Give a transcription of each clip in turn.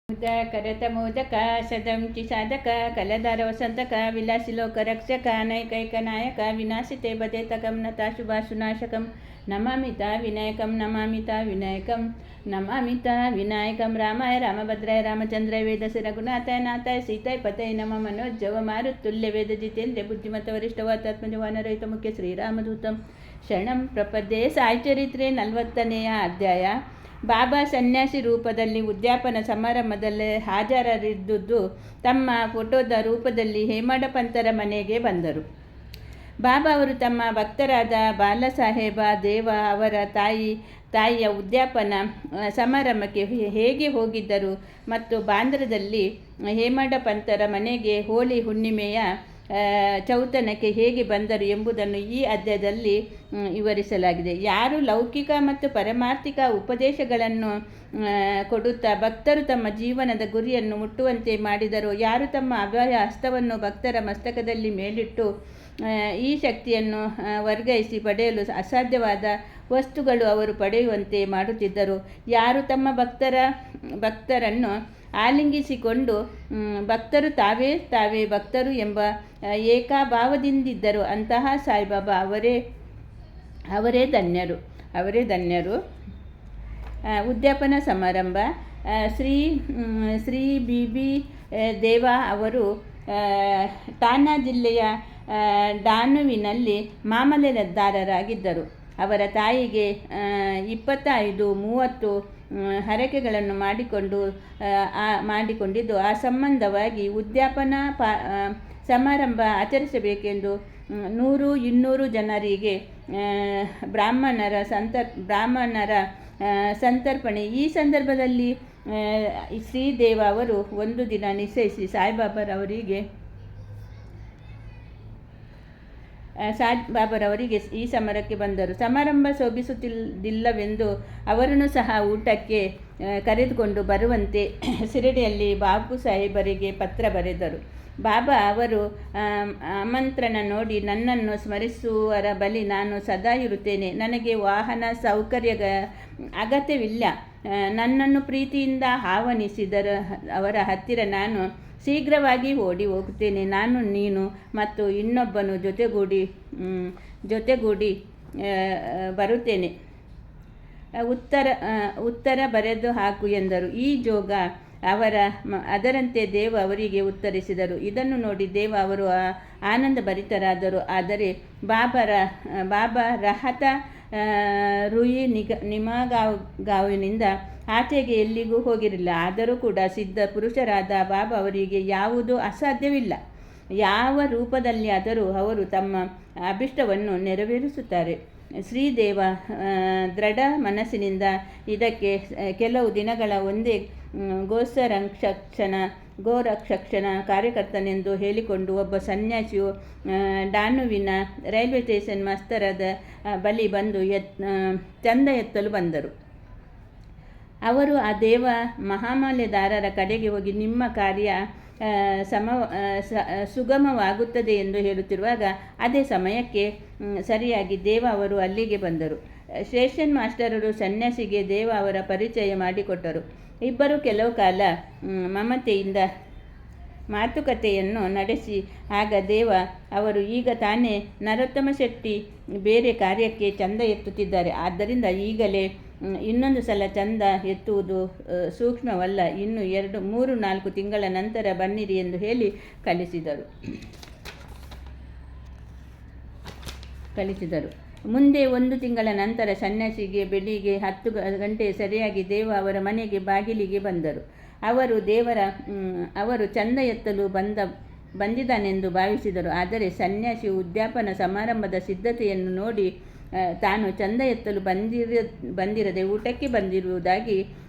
ಕರತ ಮೋದಕ ಸದಂಚಿ ಸಾಧಕ ಕಲದಾರ ವಸಂತಕ ವಿಲಾಸಿ ಲೋಕ ರಕ್ಷಕ ನೈಕೈಕ ನಾಯಕ ವಿನಾಶಿತೆ ಬದೇತ ಗಮನತ ಶುಭಾಶುನಾಶಕಂ ನಮಾಮಿತ ವಿನಾಯಕಂ ನಮಾಮಿತ ವಿನಾಯಕಂ ನಮಾಮಿತ ವಿನಾಯಕಂ ರಾಮಾಯ ರಾಮಭದ್ರಾಯ ರಾಮಚಂದ್ರಾಯ ವೇದಸಿ ರಘುನಾಥಾಯ ನಾಥಾಯ ಸೀತಾಯ ಪತಯ ನಮ ಮನೋಜ್ಜವ ಮಾರುತುಲ್ಯ ವೇದ ಜಿತೇಂದ್ರ ಬುದ್ಧಿಮತ ವರಿಷ್ಠವಾತಾತ್ಮಜ ವಾನರಹಿತ ಮುಖ್ಯ ಶ್ರೀರಾಮದೂತಂ ಶರಣಂ ಪ್ರಪದ್ಯೆ ಸಾಯಿಚರಿತ್ರೆ 40ನೇಯ ಅಧ್ಯಾಯ. ಬಾಬಾ ಸನ್ಯಾಸಿ ರೂಪದಲ್ಲಿ ಉದ್ಯಾಪನ ಸಮಾರಂಭದಲ್ಲಿ ಹಾಜರರಿದ್ದುದು ತಮ್ಮ ಫೋಟೋದ ರೂಪದಲ್ಲಿ ಹೇಮಡ ಪಂತರ ಮನೆಗೆ ಬಂದರು. ಬಾಬಾ ಅವರು ತಮ್ಮ ಭಕ್ತರಾದ ಬಾಲಸಾಹೇಬ ದೇವ ಅವರ ತಾಯಿಯ ಉದ್ಯಾಪನ ಸಮಾರಂಭಕ್ಕೆ ಹೇಗೆ ಹೋಗಿದ್ದರು ಮತ್ತು ಬಾಂದ್ರದಲ್ಲಿ ಹೇಮಡ ಪಂತರ ಮನೆಗೆ ಹೋಳಿ ಹುಣ್ಣಿಮೆಯ ಚೌತನಕ್ಕೆ ಹೇಗೆ ಬಂದರು ಎಂಬುದನ್ನು ಈ ಅಧ್ಯಾಯದಲ್ಲಿ ವಿವರಿಸಲಾಗಿದೆ. ಯಾರು ಲೌಕಿಕ ಮತ್ತು ಪರಮಾರ್ಥಿಕ ಉಪದೇಶಗಳನ್ನು ಕೊಡುತ್ತಾ ಭಕ್ತರು ತಮ್ಮ ಜೀವನದ ಗುರಿಯನ್ನು ಮುಟ್ಟುವಂತೆ ಮಾಡಿದರೋ, ಯಾರು ತಮ್ಮ ಅಭಯ ಹಸ್ತವನ್ನು ಭಕ್ತರ ಮಸ್ತಕದಲ್ಲಿ ಮೇಲಿಟ್ಟು ಈ ಶಕ್ತಿಯನ್ನು ವರ್ಗಾಯಿಸಿ ಪಡೆಯಲು ಅಸಾಧ್ಯವಾದ ವಸ್ತುಗಳು ಅವರು ಪಡೆಯುವಂತೆ ಮಾಡುತ್ತಿದ್ದರು, ಯಾರು ತಮ್ಮ ಭಕ್ತರನ್ನು ಆಲಿಂಗಿಸಿಕೊಂಡು ಭಕ್ತರು ತಾವೇ ಭಕ್ತರು ಎಂಬ ಏಕಾಭಾವದಿಂದಿದ್ದರು, ಅಂತಹ ಸಾಯಿಬಾಬಾ ಅವರೇ ಧನ್ಯರು. ಉದ್ಯಾಪನ ಸಮಾರಂಭ. ಶ್ರೀ ಬಿ ದೇವ ಅವರು ಠಾಣಾ ಜಿಲ್ಲೆಯ ಡಾನುವಿನಲ್ಲಿ ಮಾಮಲೆದಾರರಾಗಿದ್ದರು. ಅವರ ತಾಯಿಗೆ 25-30 ಹರಕೆಗಳನ್ನು ಮಾಡಿಕೊಂಡಿದ್ದು ಆ ಸಂಬಂಧವಾಗಿ ಉದ್ಯಾಪನಾ ಸಮಾರಂಭ ಆಚರಿಸಬೇಕೆಂದು 100-200 ಜನರಿಗೆ ಬ್ರಾಹ್ಮಣರ ಸಂತರ್ಪಣೆ. ಈ ಸಂದರ್ಭದಲ್ಲಿ ಶ್ರೀದೇವ ಅವರು ಒಂದು ದಿನ ನಿಶ್ಚಯಿಸಿ ಸಾಯಿಬಾಬರವರಿಗೆ ಈ ಸಮರಕ್ಕೆ ಬಂದರು. ಸಮಾರಂಭ ಶೋಭಿಸುತ್ತಿಲ್ಲವೆಂದು ಅವರನ್ನು ಸಹ ಊಟಕ್ಕೆ ಕರೆದುಕೊಂಡು ಬರುವಂತೆ ಶಿರಡಿಯಲ್ಲಿ ಬಾಬು ಸಾಹೇಬರಿಗೆ ಪತ್ರ ಬರೆದರು. ಬಾಬಾ ಅವರು ಆಮಂತ್ರಣ ನೋಡಿ, ನನ್ನನ್ನು ಸ್ಮರಿಸುವರ ಬಳಿ ನಾನು ಸದಾ ಇರುತ್ತೇನೆ. ನನಗೆ ವಾಹನ ಸೌಕರ್ಯ ಅಗತ್ಯವಿಲ್ಲ. ನನ್ನನ್ನು ಪ್ರೀತಿಯಿಂದ ಆಹ್ವಾನಿಸಿದರ ಅವರ ಹತ್ತಿರ ನಾನು ಶೀಘ್ರವಾಗಿ ಓಡಿ ಹೋಗುತ್ತೇನೆ. ನಾನು, ನೀನು ಮತ್ತು ಇನ್ನೊಬ್ಬನು ಜೊತೆಗೂಡಿ ಬರುತ್ತೇನೆ. ಉತ್ತರ ಬರೆದು ಹಾಕು ಎಂದರು. ಈ ಜೋಗ ಅದರಂತೆ ದೇವ ಅವರಿಗೆ ಉತ್ತರಿಸಿದರು. ಇದನ್ನು ನೋಡಿ ದೇವ ಅವರು ಆನಂದ ಭರಿತರಾದರು. ಆದರೆ ಬಾಬಾ ರಹತ ರುಯಿ ನಿಮಗಾವಿನಿಂದ ಆಚೆಗೆ ಎಲ್ಲಿಗೂ ಹೋಗಿರಲಿಲ್ಲ. ಆದರೂ ಕೂಡ ಸಿದ್ಧ ಪುರುಷರಾದ ಬಾಬಾ ಅವರಿಗೆ ಯಾವುದೂ ಅಸಾಧ್ಯವಿಲ್ಲ. ಯಾವ ರೂಪದಲ್ಲಿ ಆದರೂ ಅವರು ತಮ್ಮ ಅಭಿಷ್ಟವನ್ನು ನೆರವೇರಿಸುತ್ತಾರೆ. ಶ್ರೀದೇವ ದೃಢ ಮನಸ್ಸಿನಿಂದ ಇದಕ್ಕೆ ಕೆಲವು ದಿನಗಳ ಒಂದೇ ಗೋರಕ್ಷಣ ಕಾರ್ಯಕರ್ತನೆಂದು ಹೇಳಿಕೊಂಡು ಒಬ್ಬ ಸನ್ಯಾಸಿಯು ಡಾನುವಿನ ರೈಲ್ವೆ ಸ್ಟೇಷನ್ ಮಸ್ತರದ ಬಳಿ ಬಂದು ಚಂದ ಎತ್ತಲು ಬಂದರು. ಅವರು ಆ ದೇವ ಮಹಾಮಾಲ್ಯದಾರರ ಕಡೆಗೆ ಹೋಗಿ, ನಿಮ್ಮ ಕಾರ್ಯ ಸುಗಮವಾಗುತ್ತದೆ ಎಂದು ಹೇಳುತ್ತಿರುವಾಗ ಅದೇ ಸಮಯಕ್ಕೆ ಸರಿಯಾಗಿ ದೇವ ಅವರು ಅಲ್ಲಿಗೆ ಬಂದರು. ಸ್ಟೇಷನ್ ಮಾಸ್ಟರರು ಸನ್ಯಾಸಿಗೆ ದೇವ ಅವರ ಪರಿಚಯ ಮಾಡಿಕೊಟ್ಟರು. ಇಬ್ಬರು ಕೆಲವು ಕಾಲ ಮಮತೆಯಿಂದ ಮಾತುಕತೆಯನ್ನು ನಡೆಸಿ ಆಗ ದೇವ ಅವರು, ಈಗ ತಾನೇ ನರೋತ್ತಮ ಶೆಟ್ಟಿ ಬೇರೆ ಕಾರ್ಯಕ್ಕೆ ಚಂದ ಎತ್ತುತ್ತಿದ್ದಾರೆ. ಆದ್ದರಿಂದ ಈಗಲೇ ಇನ್ನೊಂದು ಸಲ ಚಂದ ಎತ್ತುವುದು ಸೂಕ್ಷ್ಮವಲ್ಲ. ಇನ್ನು 2-3-4 ತಿಂಗಳ ನಂತರ ಬನ್ನಿರಿ ಎಂದು ಹೇಳಿ ಕಳಿಸಿದರು. ಮುಂದೆ 1 ತಿಂಗಳ ನಂತರ ಸನ್ಯಾಸಿಗೆ ಬೆಳಿಗ್ಗೆ 10 ಗಂಟೆ ಸರಿಯಾಗಿ ದೇವ ಅವರ ಮನೆಗೆ ಬಾಗಿಲಿಗೆ ಬಂದರು. ಅವರು ಚಂದ ಎತ್ತಲು ಬಂದಿದ್ದಾನೆಂದು ಭಾವಿಸಿದರು. ಆದರೆ ಸನ್ಯಾಸಿ ಉದ್ಯಾಪನ ಸಮಾರಂಭದ ಸಿದ್ಧತೆಯನ್ನು ನೋಡಿ ತಾನು ಚಂದ ಎತ್ತಲು ಬಂದಿರದೆ ಊಟಕ್ಕೆ ಬಂದಿರುವುದಾಗಿ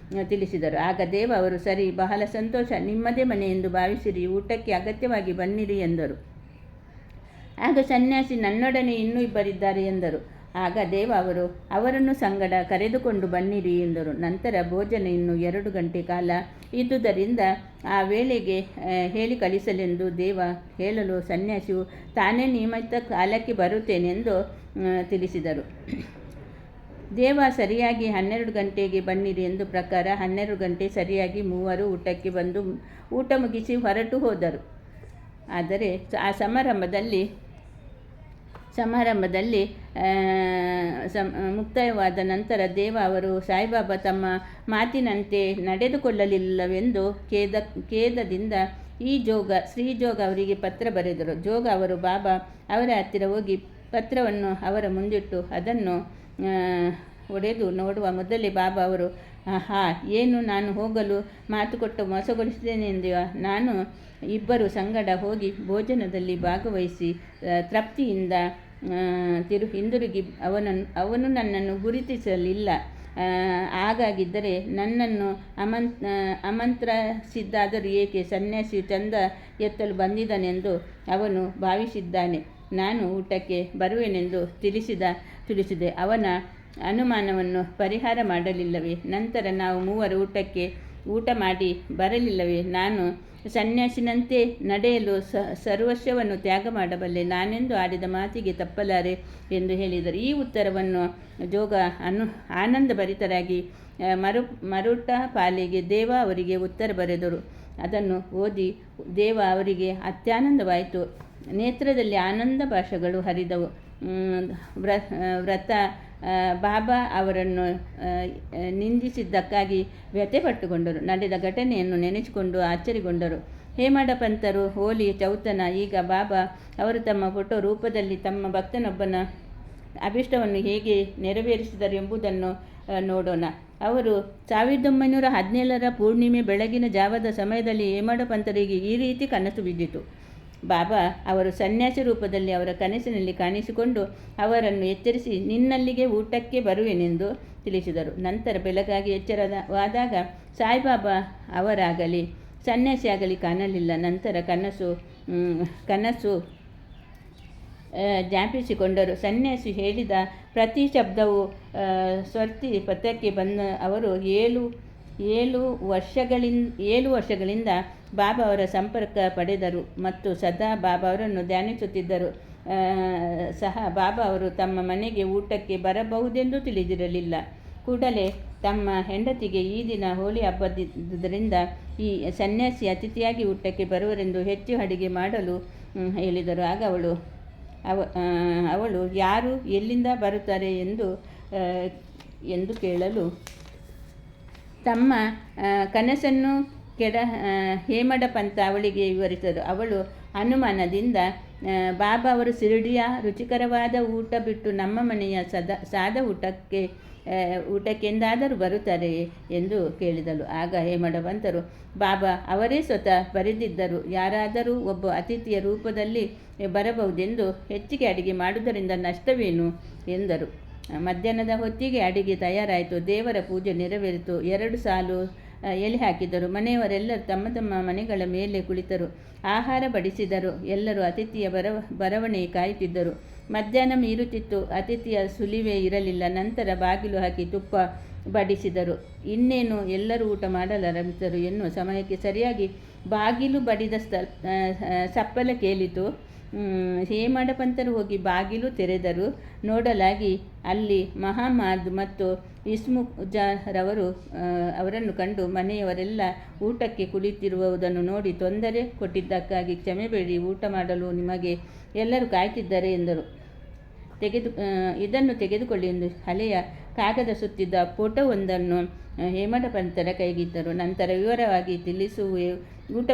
ತಿಳಿಸಿದರು. ಆಗ ದೇವ ಅವರು, ಸರಿ, ಬಹಳ ಸಂತೋಷ, ನಿಮ್ಮದೇ ಮನೆ ಎಂದು ಭಾವಿಸಿರಿ, ಊಟಕ್ಕೆ ಅಗತ್ಯವಾಗಿ ಬನ್ನಿರಿ ಎಂದರು. ಆಗ ಸನ್ಯಾಸಿ, ನನ್ನೊಡನೆ ಇನ್ನೂ ಇಬ್ಬರಿದ್ದಾರೆ ಎಂದರು. ಆಗ ದೇವ ಅವರು ಅವರನ್ನು ಸಂಗಡ ಕರೆದುಕೊಂಡು ಬನ್ನಿರಿ ಎಂದರು. ನಂತರ ಭೋಜನ ಇನ್ನು 2 ಗಂಟೆ ಕಾಲ ಇದ್ದುದರಿಂದ ಆ ವೇಳೆಗೆ ಹೇಳಿ ಕಳಿಸಲೆಂದು ದೇವ ಹೇಳಲು ಸನ್ಯಾಸಿಯು ತಾನೇ ನಿಯಮಿತ ಕಾಲಕ್ಕೆ ಬರುತ್ತೇನೆಂದು ತಿಳಿಸಿದರು. ದೇವ ಸರಿಯಾಗಿ 12 ಗಂಟೆಗೆ ಬನ್ನಿರಿ ಎಂದು ಪ್ರಕಾರ 12 ಗಂಟೆ ಸರಿಯಾಗಿ ಮೂವರು ಊಟಕ್ಕೆ ಬಂದು ಊಟ ಮುಗಿಸಿ ಹೊರಟು ಹೋದರು. ಆದರೆ ಆ ಸಮಾರಂಭದಲ್ಲಿ ಮುಕ್ತಾಯವಾದ ನಂತರ ದೇವ ಅವರು ಸಾಯಿಬಾಬಾ ತಮ್ಮ ಮಾತಿನಂತೆ ನಡೆದುಕೊಳ್ಳಲಿಲ್ಲವೆಂದು ಖೇದದಿಂದ ಶ್ರೀ ಜೋಗ ಅವರಿಗೆ ಪತ್ರ ಬರೆದರು. ಜೋಗ ಅವರು ಬಾಬಾ ಅವರ ಹತ್ತಿರ ಹೋಗಿ ಪತ್ರವನ್ನು ಅವರ ಮುಂದಿಟ್ಟು ಅದನ್ನು ಒಡೆದು ನೋಡುವ ಮೊದಲೇ ಬಾಬಾ ಅವರು, ಏನು ನಾನು ಹೋಗಲು ಮಾತು ಕೊಟ್ಟು ಮೋಸಗೊಳಿಸಿದ್ದೇನೆಂದೆಯಾ? ನಾನು ಇಬ್ಬರು ಸಂಗಡ ಹೋಗಿ ಭೋಜನದಲ್ಲಿ ಭಾಗವಹಿಸಿ ತೃಪ್ತಿಯಿಂದ ಹಿಂದಿರುಗಿ ಅವನು ನನ್ನನ್ನು ಗುರುತಿಸಲಿಲ್ಲ. ಹಾಗಾಗಿದ್ದರೆ ನನ್ನನ್ನು ಆಮಂತ್ರಿಸಿದ್ದಾದರೂ ಏಕೆ? ಸನ್ಯಾಸಿಯು ಚಂದ ಎತ್ತಲು ಬಂದಿದ್ದಾನೆಂದು ಅವನು ಭಾವಿಸಿದ್ದಾನೆ. ನಾನು ಊಟಕ್ಕೆ ಬರುವೆನೆಂದು ತಿಳಿಸಿದೆ. ಅವನ ಅನುಮಾನವನ್ನು ಪರಿಹಾರ ಮಾಡಲಿಲ್ಲವೇ? ನಂತರ ನಾವು ಮೂವರು ಊಟ ಮಾಡಿ ಬರಲಿಲ್ಲವೇ? ನಾನು ಸನ್ಯಾಸಿನಂತೆ ನಡೆಯಲು ಸರ್ವಸ್ವವನ್ನು ತ್ಯಾಗ ಮಾಡಬಲ್ಲೆ. ನಾನೆಂದು ಆಡಿದ ಮಾತಿಗೆ ತಪ್ಪಲಾರೆ ಎಂದು ಹೇಳಿದರು. ಈ ಉತ್ತರವನ್ನು ಜೋಗ ಆನಂದಭರಿತರಾಗಿ ಮರುಟ ಪಾಲಿಗೆ ದೇವ ಅವರಿಗೆ ಉತ್ತರ ಬರೆದರು. ಅದನ್ನು ಓದಿ ದೇವ ಅವರಿಗೆ ಅತ್ಯಾನಂದವಾಯಿತು. ನೇತ್ರದಲ್ಲಿ ಆನಂದ ಭಾಷೆಗಳು ಹರಿದವು. ಬಾಬಾ ಅವರನ್ನು ನಿಂದಿಸಿದ್ದಕ್ಕಾಗಿ ವ್ಯಥೆಪಟ್ಟುಕೊಂಡರು. ನಡೆದ ಘಟನೆಯನ್ನು ನೆನೆಸಿಕೊಂಡು ಆಶ್ಚರ್ಯಗೊಂಡರು. ಹೇಮಡ ಪಂತರು ಹೋಲಿ ಚೌತನ ಈಗ ಬಾಬಾ ಅವರು ತಮ್ಮ ಫೋಟೋ ರೂಪದಲ್ಲಿ ತಮ್ಮ ಭಕ್ತನೊಬ್ಬನ ಅಭಿಷ್ಟವನ್ನು ಹೇಗೆ ನೆರವೇರಿಸಿದರು ಎಂಬುದನ್ನು ನೋಡೋಣ. ಅವರು 1917 ಪೂರ್ಣಿಮೆ ಬೆಳಗಿನ ಜಾವದ ಸಮಯದಲ್ಲಿ ಹೇಮಡ ಪಂತರಿಗೆ ಈ ರೀತಿ ಕನಸು ಬಿದ್ದಿತು. ಬಾಬಾ ಅವರು ಸನ್ಯಾಸಿ ರೂಪದಲ್ಲಿ ಅವರ ಕನಸಿನಲ್ಲಿ ಕಾಣಿಸಿಕೊಂಡು ಅವರನ್ನು ಎಚ್ಚರಿಸಿ ನಿನ್ನಲ್ಲಿಗೆ ಊಟಕ್ಕೆ ಬರುವೆನೆಂದು ತಿಳಿಸಿದರು. ನಂತರ ಬೆಳಗಾಗಿ ಎಚ್ಚರವಾದಾಗ ಸಾಯಿಬಾಬಾ ಅವರಾಗಲಿ ಸನ್ಯಾಸಿಯಾಗಲಿ ಕಾಣಲಿಲ್ಲ. ನಂತರ ಕನಸು ಜ್ಞಾಪಿಸಿಕೊಂಡರು. ಸನ್ಯಾಸಿ ಹೇಳಿದ ಪ್ರತಿ ಶಬ್ದವು ಸ್ವರ್ತಿ ಪಥಕ್ಕೆ ಬಂದ ಅವರು 7 ವರ್ಷಗಳಿಂದ ಬಾಬಾ ಅವರ ಸಂಪರ್ಕ ಪಡೆದರು ಮತ್ತು ಸದಾ ಬಾಬಾ ಅವರನ್ನು ಧ್ಯಾನಿಸುತ್ತಿದ್ದರು. ಸಹ ಬಾಬಾ ಅವರು ತಮ್ಮ ಮನೆಗೆ ಊಟಕ್ಕೆ ಬರಬಹುದೆಂದು ತಿಳಿದಿರಲಿಲ್ಲ. ಕೂಡಲೇ ತಮ್ಮ ಹೆಂಡತಿಗೆ ಈ ದಿನ ಹೋಳಿ ಹಬ್ಬದಿಂದ ಈ ಸನ್ಯಾಸಿ ಅತಿಥಿಯಾಗಿ ಊಟಕ್ಕೆ ಬರುವರೆಂದು ಹೆಚ್ಚು ಅಡಿಗೆ ಮಾಡಲು ಹೇಳಿದರು. ಆಗ ಅವಳು ಯಾರು ಎಲ್ಲಿಂದ ಬರುತ್ತಾರೆ ಎಂದು ಕೇಳಲು ತಮ್ಮ ಕನಸನ್ನು ಹೇಮಡ ಪಂತ ಅವಳಿಗೆ ವಿವರಿಸಿದರು. ಅವಳು ಅನುಮಾನದಿಂದ ಬಾಬಾ ಅವರು ಶಿರಡಿಯ ರುಚಿಕರವಾದ ಊಟ ಬಿಟ್ಟು ನಮ್ಮ ಮನೆಯ ಸಾದ ಊಟಕ್ಕೆಂದಾದರೂ ಬರುತ್ತಾರೆಯೇ ಎಂದು ಕೇಳಿದಳು. ಆಗ ಹೇಮಡ ಪಂತರು ಬಾಬಾ ಅವರೇ ಸ್ವತಃ ಬರೆದಿದ್ದರು, ಯಾರಾದರೂ ಒಬ್ಬ ಅತಿಥಿಯ ರೂಪದಲ್ಲಿ ಬರಬಹುದೆಂದು. ಹೆಚ್ಚಿಗೆ ಅಡಿಗೆ ಮಾಡುವುದರಿಂದ ನಷ್ಟವೇನು ಎಂದರು. ಮಧ್ಯಾಹ್ನದ ಹೊತ್ತಿಗೆ ಅಡಿಗೆ ತಯಾರಾಯಿತು. ದೇವರ ಪೂಜೆ ನೆರವೇರಿತು. 2 ಸಾಲು ಎಲೆ ಹಾಕಿದರು. ಮನೆಯವರೆಲ್ಲರೂ ತಮ್ಮ ತಮ್ಮ ಮನೆಗಳ ಮೇಲೆ ಕುಳಿತರು. ಆಹಾರ ಬಡಿಸಿದರು. ಎಲ್ಲರೂ ಅತಿಥಿಯ ಬರವಣೆ ಕಾಯುತ್ತಿದ್ದರು. ಮಧ್ಯಾಹ್ನ ಮೀರುತ್ತಿತ್ತು. ಅತಿಥಿಯ ಸುಳಿವೇ ಇರಲಿಲ್ಲ. ನಂತರ ಬಾಗಿಲು ಹಾಕಿ ತುಪ್ಪ ಬಡಿಸಿದರು. ಇನ್ನೇನು ಎಲ್ಲರೂ ಊಟ ಮಾಡಲಾರಂಭಿಸಿದರು ಎನ್ನುವ ಸಮಯಕ್ಕೆ ಸರಿಯಾಗಿ ಬಾಗಿಲು ಬಡಿದ ಸಪ್ಪಳ ಕೇಳಿತು. ಹೇಮಡ ಪಂತರು ಹೋಗಿ ಬಾಗಿಲು ತೆರೆದರು. ನೋಡಲಾಗಿ ಅಲ್ಲಿ ಮಹಮ್ಮದ್ ಮತ್ತು ಇಸ್ಮುಜಾರವರು ಅವರನ್ನು ಕಂಡು ಮನೆಯವರೆಲ್ಲ ಊಟಕ್ಕೆ ಕುಳಿತಿರುವುದನ್ನು ನೋಡಿ ತೊಂದರೆ ಕೊಟ್ಟಿದ್ದಕ್ಕಾಗಿ ಕ್ಷಮೆಬೇಡಿ, ಊಟ ಮಾಡಲು ನಿಮಗೆ ಎಲ್ಲರೂ ಕಾಯ್ತಿದ್ದಾರೆ ಎಂದರು. ಇದನ್ನು ತೆಗೆದುಕೊಳ್ಳಿ ಎಂದು ಹಳೆಯ ಕಾಗದ ಸುತ್ತಿದ್ದ ಫೋಟೋವೊಂದನ್ನು ಹೇಮಡ ಪಂತರ ಕೈಗಿದ್ದರು. ನಂತರ ವಿವರವಾಗಿ ತಿಳಿಸುವೆ, ಊಟ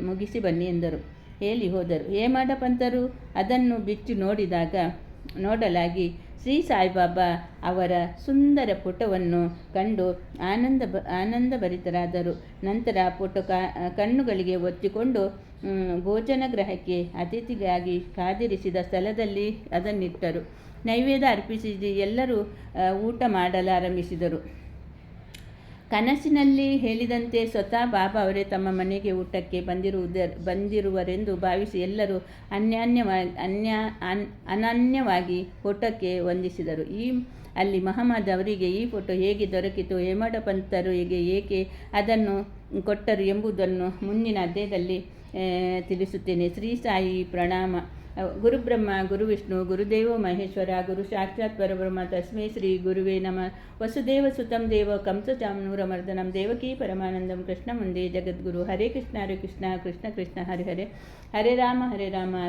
ಮುಗಿಸಿ ಬನ್ನಿ ಎಂದರು. ಹೇಳಿ ಹೋದರು. ಹೇಮಡ ಪಂತರು ಅದನ್ನು ಬಿಚ್ಚಿ ನೋಡಲಾಗಿ ಶ್ರೀ ಸಾಯಿಬಾಬಾ ಅವರ ಸುಂದರ ಫೋಟೋವನ್ನು ಕಂಡು ಆನಂದಭರಿತರಾದರು. ನಂತರ ಆ ಫೋಟೋ ಕಣ್ಣುಗಳಿಗೆ ಒತ್ತಿಕೊಂಡು ಭೋಜನಗೃಹಕ್ಕೆ ಅತಿಥಿಗಾಗಿ ಕಾದಿರಿಸಿದ ಸ್ಥಳದಲ್ಲಿ ಅದನ್ನಿಟ್ಟರು. ನೈವೇದ್ಯ ಅರ್ಪಿಸಿ ಎಲ್ಲರೂ ಊಟ ಮಾಡಲಾರಂಭಿಸಿದರು. ಕನಸಿನಲ್ಲಿ ಹೇಳಿದಂತೆ ಸ್ವತಃ ಬಾಬಾ ಅವರೇ ತಮ್ಮ ಮನೆಗೆ ಊಟಕ್ಕೆ ಬಂದಿರುವರೆಂದು ಭಾವಿಸಿ ಎಲ್ಲರೂ ಅನನ್ಯವಾಗಿ ಫೋಟೋಕ್ಕೆ ವಂದಿಸಿದರು. ಅಲ್ಲಿ ಮಹಮ್ಮದ್ ಅವರಿಗೆ ಈ ಫೋಟೋ ಹೇಗೆ ದೊರಕಿತು, ಹೇಮಡ ಪಂತರು ಏಕೆ ಅದನ್ನು ಕೊಟ್ಟರು ಎಂಬುದನ್ನು ಮುಂದಿನ ಅಧ್ಯಾಯದಲ್ಲಿ ತಿಳಿಸುತ್ತೇನೆ. ಶ್ರೀ ಸಾಯಿ ಪ್ರಣಾಮ. ಗುರುಬ್ರಹ್ಮ ಗುರುವಿಷ್ಣು ಗುರುದೇವೋ ಮಹೇಶ್ವರ ಗುರು ಸಾಕ್ಷಾತ್ ಪರಬ್ರಹ್ಮ ತಸ್ಮೈ ಶ್ರೀ ಗುರುವೇ ನಮಃ. ವಸುದೇವ ಸುತಂ ದೇವ ಕಂಸಚಾನೂರಮರ್ದನಂ ದೇವಕೀ ಪರಮಾನಂದಂ ಕೃಷ್ಣ ಮುಂದೆ ಜಗದ್ಗುರು. ಹರೇ ಕೃಷ್ಣ ಕೃಷ್ಣ ಕೃಷ್ಣ ಹರೆ ಹರೆ, ಹರೇ ರಾಮ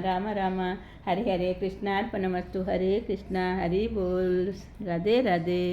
ರಾಮ ರಾಮ ಹರೆ ಹರೆ. ಕೃಷ್ಣಾರ್ಪಣಮಸ್ತು. ಹರೇ ಕೃಷ್ಣ. ಹರಿ ಬೋಲ್. ರಾಧೆ ರಾಧೆ.